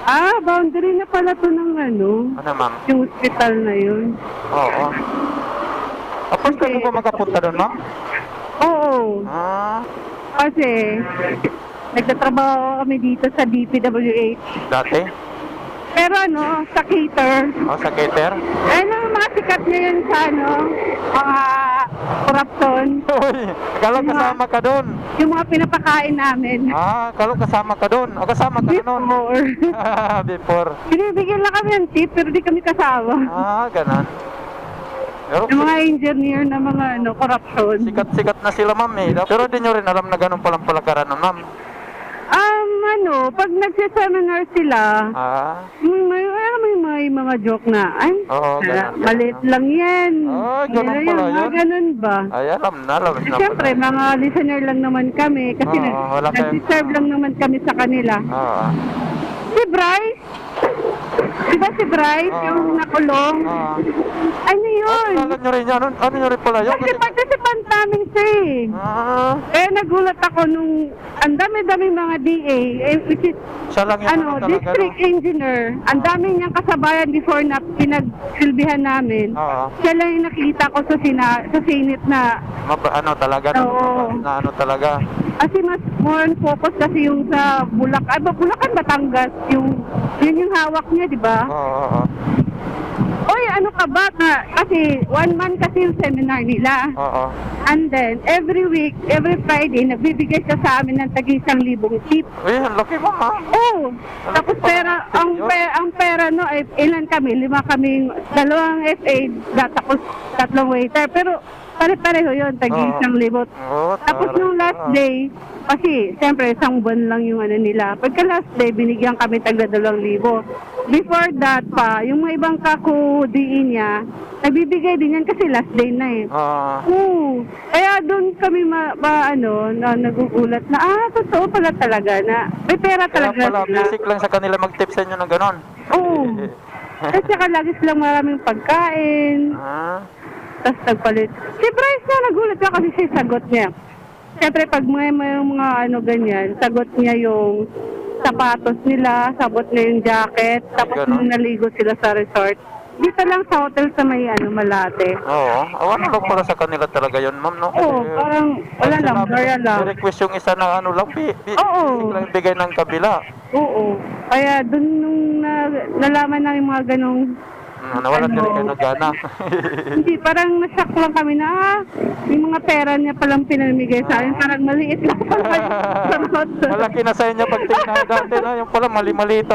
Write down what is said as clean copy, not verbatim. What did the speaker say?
Boundary na pala to ng ano, Ano, ma'am? yung hospital na yun. Oo. First time mo ba makapunta doon, ma'am? Oo, Ah, kasi nagtatrabaho kami dito sa DPWH. dati? Pero ano, sa cater, Sa cater? ang mga sikat ngayon sa ano, mga corruption, Uy, kala kasama ka doon. yung mga pinapakain namin. Kala kasama ka doon. O kasama ka doon. Before. Before. Binibigyan lang kami ng tip, pero di kami kasama. Ganon. Pero Yung mga engineer na mga ano, corruption. sikat-sikat na sila, ma'am eh. Pero di nyo rin alam na ganun palang palakaran nun, ma'am. Pag nagsiseminar sila, may mga joke na, ganun. maliit lang yan. Ganun pala yun. Ganun ba? Alam na Siyempre, pala. mga listener lang naman kami, kasi wala kayong- nag-serve lang naman kami sa kanila. Si Bryce, di ba si Bryce, yung nakulong? Ano yun? Alam nyo rin yan. Ano nyo rin pala yun? Kasi participant namin siya eh. Nagulat ako nung ang dami-dami mga DA, which is Siya lang yung talaga, district engineer. Ang dami niyang kasabayan before na pinagsilbihan namin. Siya lang yung nakita ko sa Senate na talaga. Oo. Na talaga. kasi mas more on focus kasi yung sa Bulacan. Bulacan, Batangas, yun yung hawak niya, di ba? Oo. Oy, ano ka ba? Kasi 1 month kasi yung seminar nila. Oo. And then, every week, every Friday, nagbibigay siya sa amin ng tag-1,000 tip. Uy, ang laki, ma'am, ha? Oo. Tapos pera, ang pera no, ay ilan kami? 5 kaming, 2 FA, tapos 3 waiter. Pero pare-pareho yun, tag-1,000. Tapos yung last day, kasi siyempre 1 buwan lang yung ano nila. Pagka last day, binigyan kami tagla 2,000. Before that pa, yung mga ibang kaku-diin niya, nagbibigay din yan kasi last day na eh. Oo. Kaya doon kami nagugulat na, totoo pala talaga na may pera talaga Kaya pala, sila. basic lang sa kanila mag-tip sa inyo ng ganon. Oo. At saka lagi silang maraming pagkain. Tapos nagpalit. Si Bryce na nagulat ka kasi siya sagot niya. Siyempre pag may mga ganyan, sagot niya yung sapatos nila, sagot niya yung jacket, tapos nung naligo sila sa resort. Dito lang sa hotel sa may Malate. Oo. Ano lang pala sa kanila talaga yun, ma'am, no? Oo, parang wala lang, blur lang. Request yung isa na lang, basic lang bigay ng kabila. Oo. Kaya dun nung nalaman namin mga ganong Nawalan din kayo ng gana. hindi, parang nashock lang kami na yung mga pera niya palang pinamigay sa akin, parang maliit lang. Malaki na sa inyo pag tingnan dati, no? Yung pala mali-maliit